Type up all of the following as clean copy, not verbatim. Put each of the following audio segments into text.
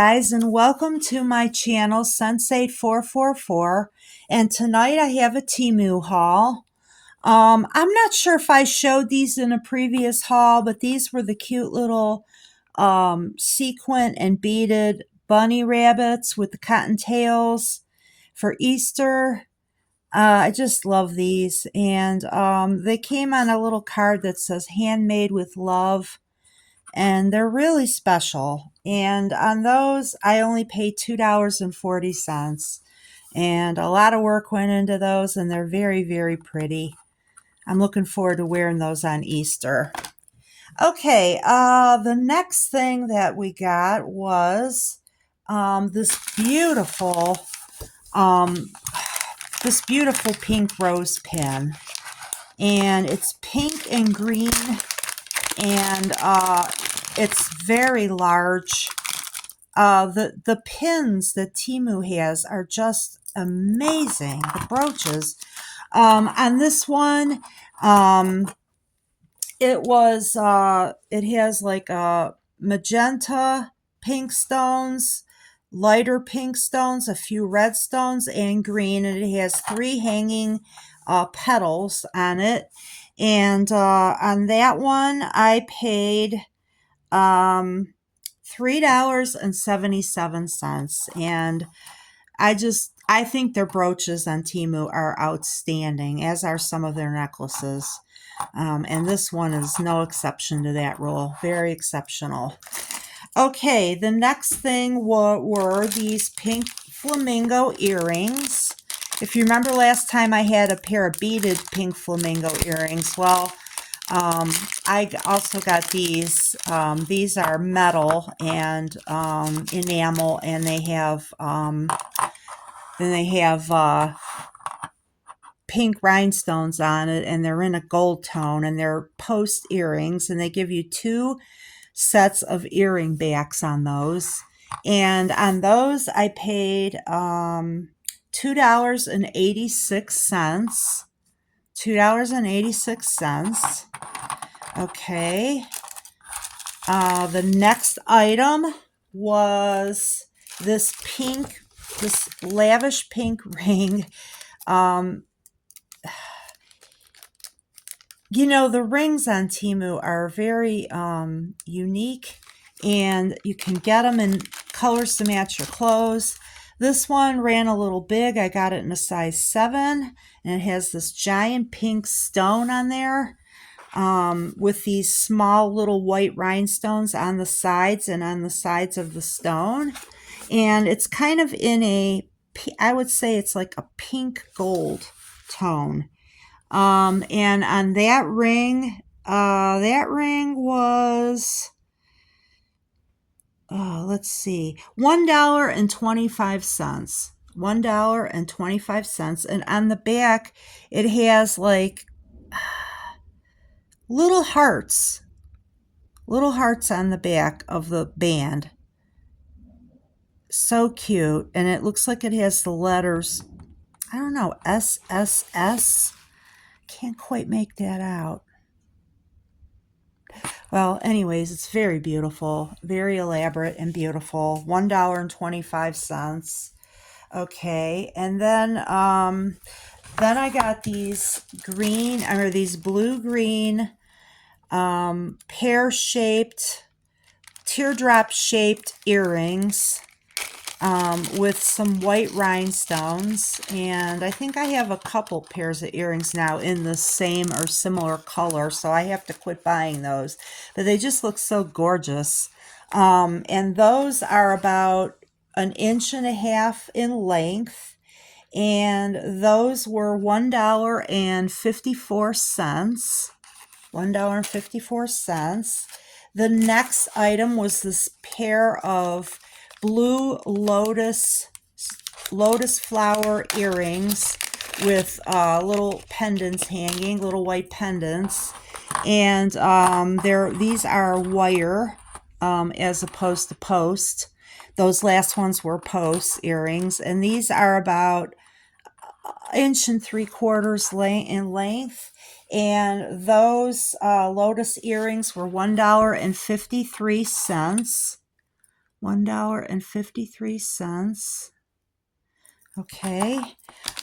guys, and welcome to my channel, Sensate444. And tonight I have a Temu haul. I'm not sure if I showed these in a previous haul, but these were the cute little sequin and beaded bunny rabbits with the cottontails for Easter. I just love these, and they came on a little card that says handmade with love, and they're really special. And on those, I only paid $2.40, and a lot of work went into those, and they're very, very pretty. I'm looking forward to wearing those on Easter. Okay, the next thing that we got was this beautiful pink rose pin, and it's pink and green, and it's very large. The pins that Temu has are just amazing. The brooches. On this one, it has like magenta pink stones, lighter pink stones, a few red stones, and green, and it has 3 hanging petals on it. And on that one, I paid $3.77, and I think their brooches on Temu are outstanding, as are some of their necklaces. And this one is no exception to that rule. Very exceptional. Okay, the next thing were these pink flamingo earrings. If you remember last time I had a pair of beaded pink flamingo earrings, well, I also got these. These are metal and enamel, and they have pink rhinestones on it, and they're in a gold tone, and they're post earrings, and they give you 2 sets of earring backs on those. And on those, I paid $2.86. $2.86. Okay. The next item was this lavish pink ring. You know, the rings on Temu are very unique, and you can get them in colors to match your clothes. This one ran a little big. I got it in a size 7, and it has this giant pink stone on there with these small little white rhinestones on the sides and on the sides of the stone. And it's kind of in I would say it's like a pink gold tone. And on that ring was, let's see, $1.25. $1.25. And on the back, it has like little hearts on the back of the band. So cute. And it looks like it has the letters, I don't know, SSS. Can't quite make that out. Well, anyways, it's very beautiful, very elaborate and beautiful. $1.25. Okay, and then I got these blue-green pear-shaped, teardrop-shaped earrings with some white rhinestones, and I think I have a couple pairs of earrings now in the same or similar color, so I have to quit buying those, but they just look so gorgeous. And those are about 1.5 inches in length, and those were $1.54. $1.54. The next item was this pair of blue lotus flower earrings with little pendants hanging, little white pendants, and these are wire as opposed to post. Those last ones were post earrings, and these are about 1.75 inches in length. And those lotus earrings were $1.53. $1.53. Okay.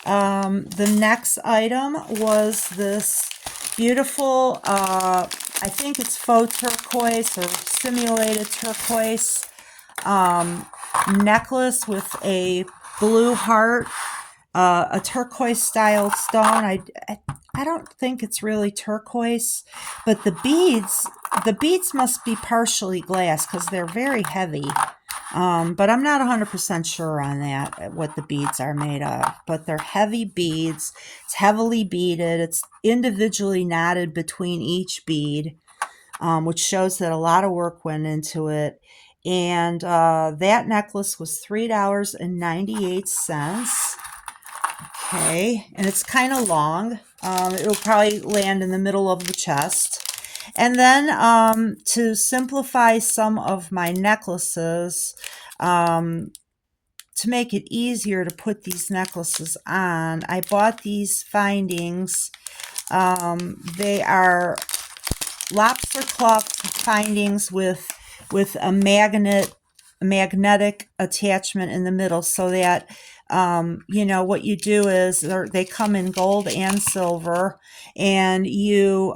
The next item was this beautiful, I think it's faux turquoise or simulated turquoise necklace with a blue heart, a turquoise styled stone. I don't think it's really turquoise, but the beads must be partially glass because they're very heavy. But I'm not 100% sure on that, what the beads are made of. But they're heavy beads. It's heavily beaded. It's individually knotted between each bead, which shows that a lot of work went into it. And that necklace was $3.98. Okay, and it's kind of long. It'll probably land in the middle of the chest. And then to simplify some of my necklaces, to make it easier to put these necklaces on, I bought these findings. They are lobster claw findings with a magnetic attachment in the middle, so that what you do is they come in gold and silver, and you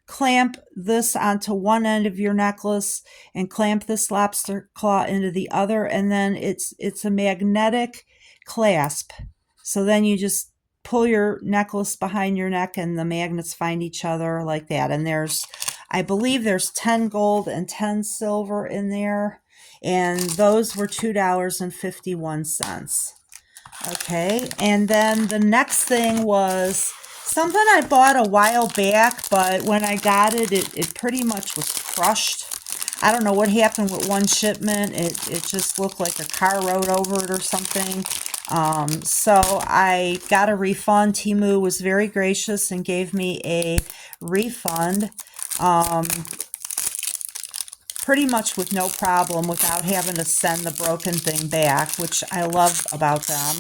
clamp this onto one end of your necklace and clamp this lobster claw into the other, and then it's a magnetic clasp. So then you just pull your necklace behind your neck and the magnets find each other like that. And I believe there's 10 gold and 10 silver in there, and those were $2.51. Okay, and then the next thing was something I bought a while back, but when I got it, it pretty much was crushed. I don't know what happened with one shipment. It just looked like a car rode over it or something. So I got a refund. Temu was very gracious and gave me a refund. Pretty much with no problem, without having to send the broken thing back, which I love about them.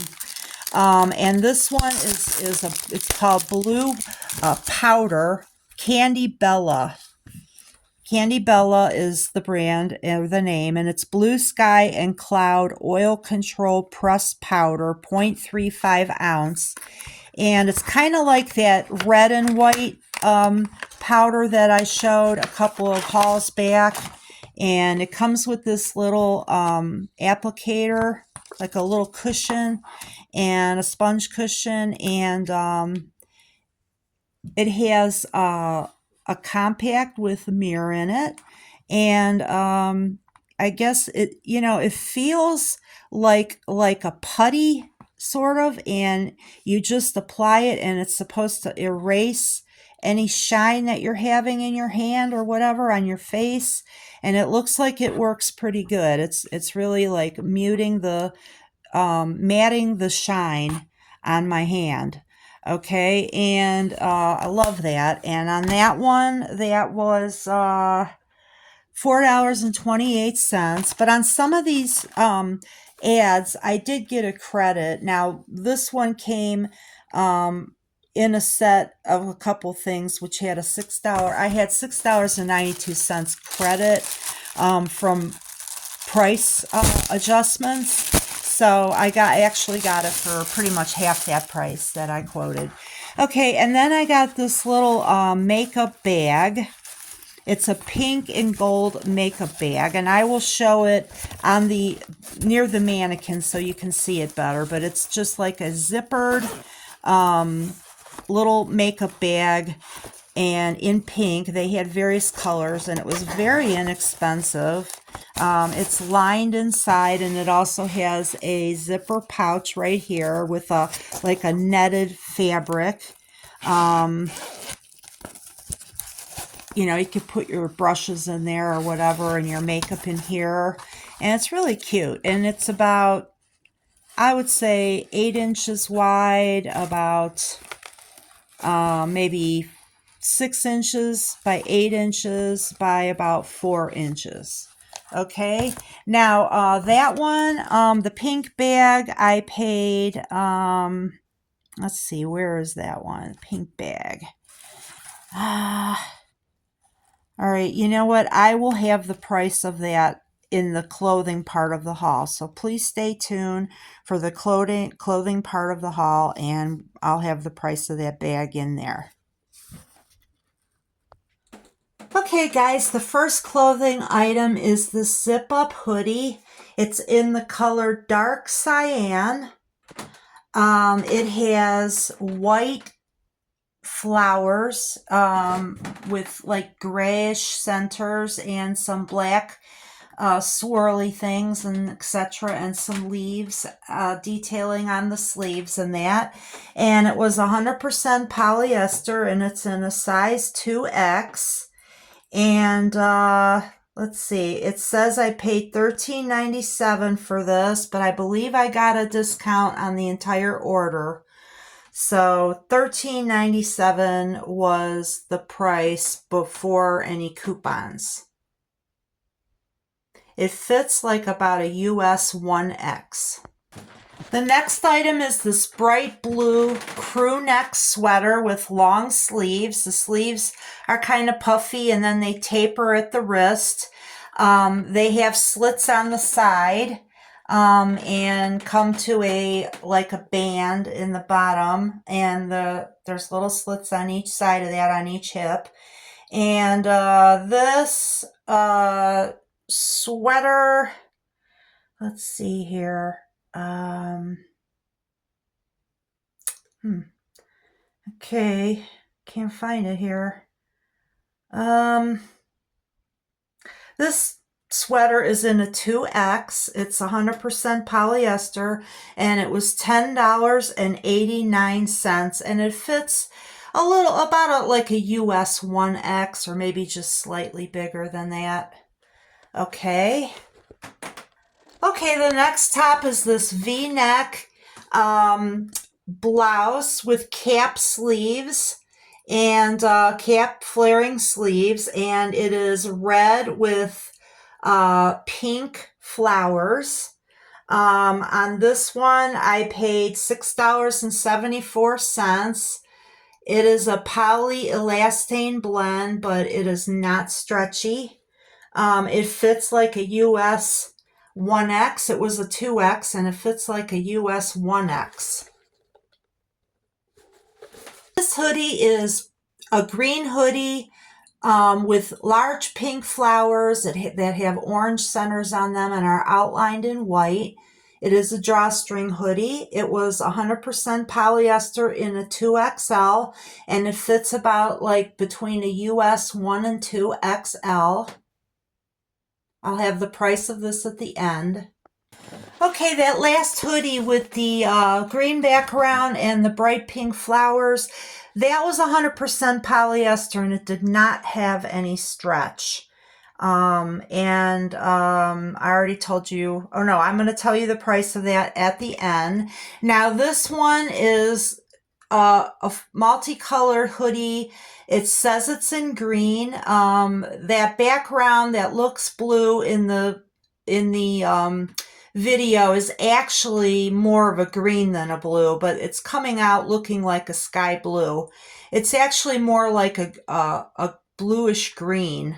And this one it's called Blue Powder Candy Bella. Candy Bella is the brand or the name, and it's Blue Sky and Cloud Oil Control Pressed Powder, 0.35 ounce. And it's kind of like that red and white powder that I showed a couple of hauls back. And it comes with this little applicator, like a little cushion and a sponge cushion. And it has a compact with a mirror in it. And I guess it feels like a putty sort of, and you just apply it and it's supposed to erase any shine that you're having in your hand or whatever on your face. And it looks like it works pretty good. It's really like matting the shine on my hand. Okay, and I love that. And on that one, that was $4.28. But on some of these ads, I did get a credit. Now, this one came in a set of a couple things, which had a I had $6.92 credit from price adjustments. So I actually got it for pretty much half that price that I quoted. Okay, and then I got this little makeup bag. It's a pink and gold makeup bag, and I will show it on near the mannequin so you can see it better. But it's just like a zippered little makeup bag, and in pink. They had various colors, and it was very inexpensive. It's lined inside, and it also has a zipper pouch right here with like a netted fabric. You could put your brushes in there or whatever, and your makeup in here, and it's really cute. And it's about, I would say, 8 inches wide, about maybe 6 inches by 8 inches by about 4 inches. Okay, now that one, the pink bag, I paid, let's see, where is that one? Pink bag. All right, you know what? I will have the price of that in the clothing part of the haul. So please stay tuned for the clothing part of the haul, and I'll have the price of that bag in there. Okay guys, the first clothing item is this zip-up hoodie. It's in the color dark cyan. It has white flowers with like grayish centers and some black swirly things and etc., and some leaves detailing on the sleeves and that. And it was 100% polyester, and it's in a size 2X. And let's see, it says I paid $13.97 for this, but I believe I got a discount on the entire order. So $13.97 was the price before any coupons. It fits like about a US 1X. The next item is this bright blue crew neck sweater with long sleeves. The sleeves are kind of puffy and then they taper at the wrist. They have slits on the side and come to like a band in the bottom, and there's little slits on each side of that on each hip. And this sweater, let's see here. Okay, can't find it here. This sweater is in a 2X. It's 100% polyester, and it was $10.89, and it fits a little, about like a US 1X, or maybe just slightly bigger than that. Okay. Okay, the next top is this V-neck blouse with cap sleeves and cap flaring sleeves, and it is red with pink flowers. On this one, I paid $6.74. It is a polyelastane blend, but it is not stretchy. It fits like a US 1X. It was a 2X, and it fits like a US 1X. This hoodie is a green hoodie with large pink flowers that have orange centers on them and are outlined in white. It is a drawstring hoodie. It was 100% polyester in a 2XL, and it fits about like between a US 1 and 2XL. I'll have the price of this at the end. Okay, that last hoodie with the green background and the bright pink flowers, that was 100% polyester, and it did not have any stretch. I already told you, oh no, I'm going to tell you the price of that at the end. Now this one is a multicolored hoodie. It says it's in green. That background that looks blue in the video is actually more of a green than a blue, but it's coming out looking like a sky blue. It's actually more like a bluish green.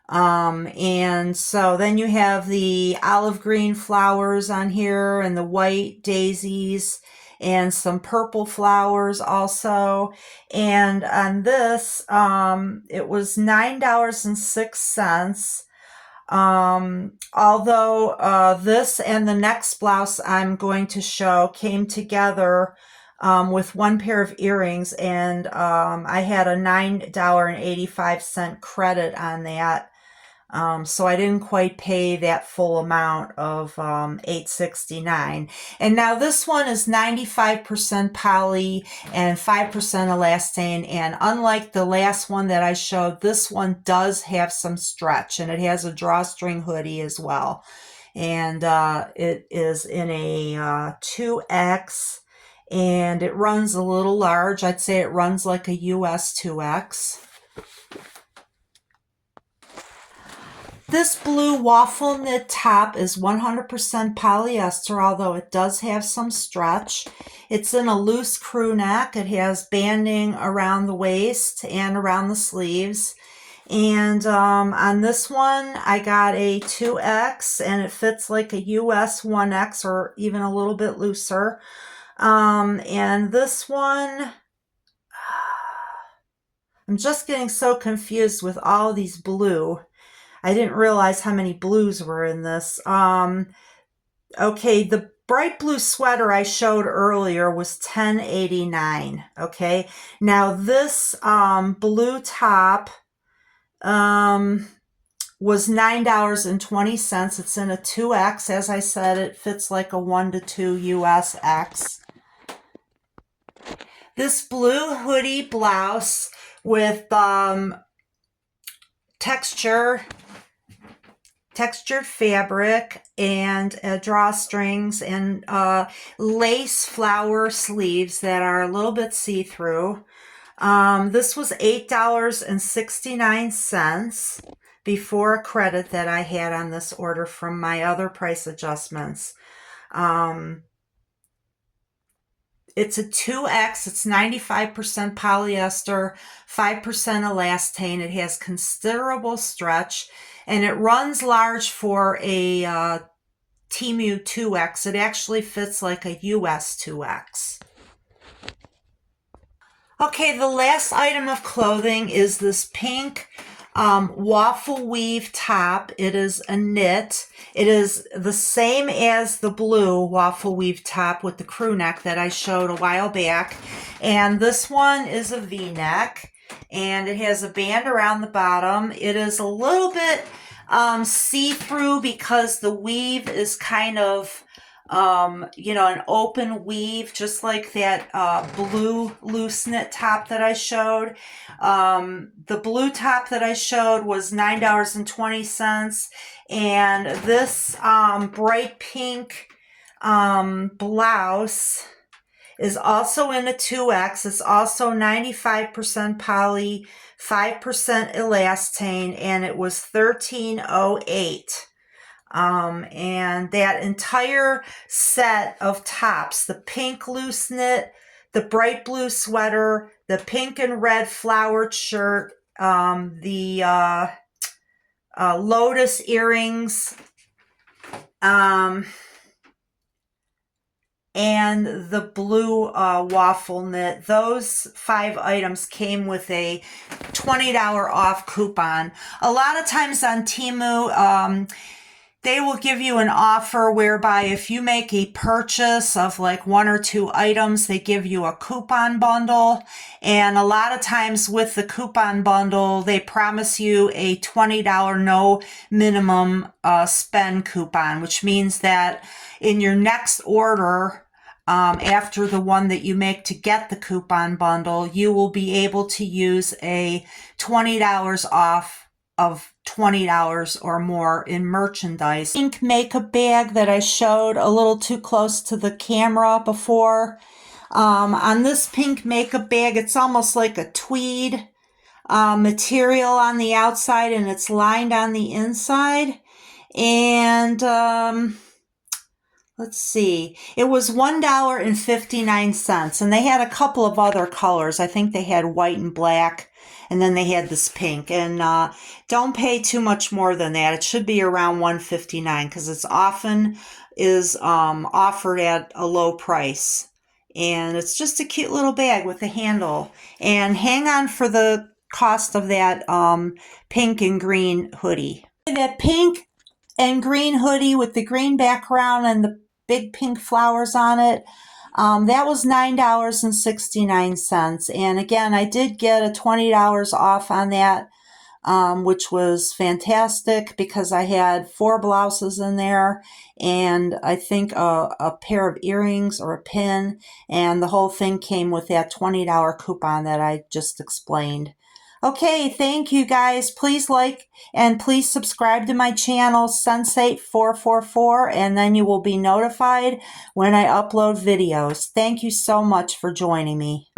And so then you have the olive green flowers on here and the white daisies and some purple flowers also. And on this, it was $9.06. Although this and the next blouse I'm going to show came together with one pair of earrings, and I had a $9.85 credit on that. So I didn't quite pay that full amount of $8.69. And now this one is 95% poly and 5% elastane. And unlike the last one that I showed, this one does have some stretch, and it has a drawstring hoodie as well. And it is in a 2X, and it runs a little large. I'd say it runs like a US 2X. This blue waffle knit top is 100% polyester, although it does have some stretch. It's in a loose crew neck. It has banding around the waist and around the sleeves. And on this one, I got a 2X, and it fits like a US 1X or even a little bit looser. And this one, I'm just getting so confused with all these blue. I didn't realize how many blues were in this. Okay, the bright blue sweater I showed earlier was $10.89. Okay, now this blue top was $9.20. It's in a 2X. As I said, it fits like a 1 to 2 US X. This blue hoodie blouse with textured fabric and drawstrings and lace flower sleeves that are a little bit see-through. This was $8.69 before a credit that I had on this order from my other price adjustments. It's a 2X. It's 95% polyester, 5% elastane. It has considerable stretch, and it runs large for a Temu 2X. It actually fits like a US 2X. Okay, the last item of clothing is this pink waffle weave top. It is a knit. It is the same as the blue waffle weave top with the crew neck that I showed a while back. And this one is a V-neck, and it has a band around the bottom. It is a little bit see-through because the weave is kind of an open weave, just like that blue loose knit top that I showed. The blue top that I showed was $9.20, and this bright pink blouse is also in a 2X. It's also 95% poly, 5% elastane, and it was $13.08. And that entire set of tops, the pink loose knit, the bright blue sweater, the pink and red flowered shirt, the lotus earrings, and the blue waffle knit. Those 5 items came with a $20 off coupon. A lot of times on Temu, they will give you an offer whereby if you make a purchase of like 1 or 2 items, they give you a coupon bundle. And a lot of times with the coupon bundle, they promise you a $20 no minimum spend coupon, which means that in your next order, after the one that you make to get the coupon bundle, you will be able to use a $20 off of $20 or more in merchandise. Pink makeup bag that I showed a little too close to the camera before. On this pink makeup bag, it's almost like a tweed material on the outside, and it's lined on the inside. And let's see, it was $1.59, and they had a couple of other colors. I think they had white and black, and then they had this pink. And don't pay too much more than that. It should be around $1.59 because it's often is offered at a low price. And it's just a cute little bag with a handle. And hang on for the cost of that pink and green hoodie. That pink and green hoodie with the green background and the big pink flowers on it, that was $9.69. And again, I did get a $20 off on that, which was fantastic because I had 4 blouses in there, and I think a pair of earrings or a pin, and the whole thing came with that $20 coupon that I just explained. Okay, thank you guys. Please like and please subscribe to my channel, Sensate444, and then you will be notified when I upload videos. Thank you so much for joining me.